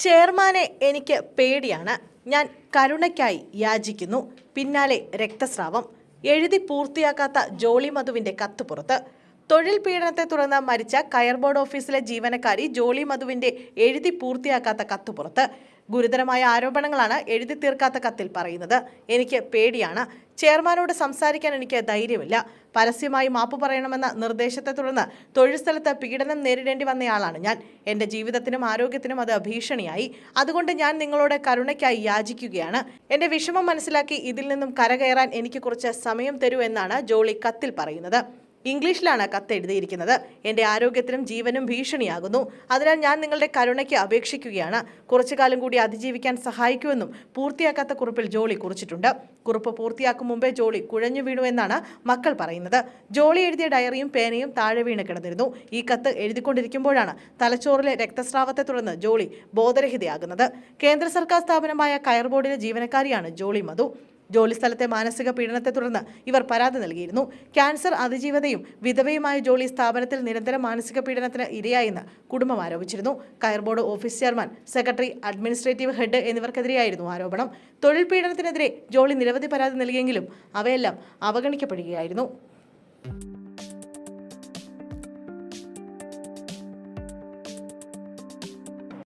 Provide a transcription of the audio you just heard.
ചെയർമാനെ എനിക്ക് പേടിയാണ്. ഞാൻ കരുണയ്ക്കായി യാചിക്കുന്നു. പിന്നാലെ രക്തസ്രാവം. എഴുതി പൂർത്തിയാക്കാത്ത ജോളി മധുവിന്റെ കത്ത് പുറത്ത്. തൊഴിൽ പീഡനത്തെ തുടർന്ന് മരിച്ച കയർ ബോർഡ് ഓഫീസിലെ ജീവനക്കാരി ജോളി മധുവിന്റെ എഴുതി പൂർത്തിയാക്കാത്ത കത്ത് പുറത്ത്. ഗുരുതരമായ ആരോപണങ്ങളാണ് എഴുതി തീർക്കാത്ത കത്തിൽ പറയുന്നത്. എനിക്ക് പേടിയാണ്. ചെയർമാനോട് സംസാരിക്കാൻ എനിക്ക് ധൈര്യമില്ല. പരസ്യമായി മാപ്പ് പറയണമെന്ന നിർദ്ദേശത്തെ തുടർന്ന് തൊഴിൽ സ്ഥലത്ത് പീഡനം നേരിടേണ്ടി വന്നയാളാണ് ഞാൻ. എൻ്റെ ജീവിതത്തിനും ആരോഗ്യത്തിനും അത് ഭീഷണിയായി. അതുകൊണ്ട് ഞാൻ നിങ്ങളോട് കരുണയ്ക്കായി യാചിക്കുകയാണ്. എൻ്റെ വിഷമം മനസ്സിലാക്കി ഇതിൽ നിന്നും കരകയറാൻ എനിക്ക് കുറച്ച് സമയം തരൂ എന്നാണ് ജോളി കത്തിൽ പറയുന്നത്. ഇംഗ്ലീഷിലാണ് കത്ത് എഴുതിയിരിക്കുന്നത്. എൻ്റെ ആരോഗ്യത്തിനും ജീവനും ഭീഷണിയാകുന്നു. അതിനാൽ ഞാൻ നിങ്ങളുടെ കരുണയ്ക്ക് അപേക്ഷിക്കുകയാണ്. കുറച്ചു കാലം കൂടി അതിജീവിക്കാൻ സഹായിക്കുമെന്നും പൂർത്തിയാക്കാത്ത കുറിപ്പിൽ ജോളി കുറിച്ചിട്ടുണ്ട്. കുറിപ്പ് പൂർത്തിയാക്കും മുമ്പേ ജോളി കുഴഞ്ഞു വീണു എന്നാണ് മക്കൾ പറയുന്നത്. ജോളി എഴുതിയ ഡയറിയും പേനയും താഴെ വീണ് കിടന്നിരുന്നു. ഈ കത്ത് എഴുതിക്കൊണ്ടിരിക്കുമ്പോഴാണ് തലച്ചോറിലെ രക്തസ്രാവത്തെ തുടർന്ന് ജോളി ബോധരഹിതയാകുന്നത്. കേന്ദ്ര സർക്കാർ സ്ഥാപനമായ കയർ ബോർഡിലെ ജീവനക്കാരിയാണ് ജോളി മധു. ജോലിസ്ഥലത്തെ മാനസിക പീഡനത്തെ തുടർന്ന് ഇവർ പരാതി നൽകിയിരുന്നു. ക്യാൻസർ അതിജീവതയും വിധവയുമായ ജോളി സ്ഥാപനത്തിൽ നിരന്തരം മാനസിക പീഡനത്തിന് ഇരയായെന്ന് കുടുംബം ആരോപിച്ചിരുന്നു. കയർ board office chairman, secretary, administrative head എന്നിവർക്കെതിരെയായിരുന്നു ആരോപണം. തൊഴിൽ പീഡനത്തിനെതിരെ ജോളി നിരവധി പരാതി നൽകിയെങ്കിലും അവയെല്ലാം അവഗണിക്കപ്പെടുകയായിരുന്നു.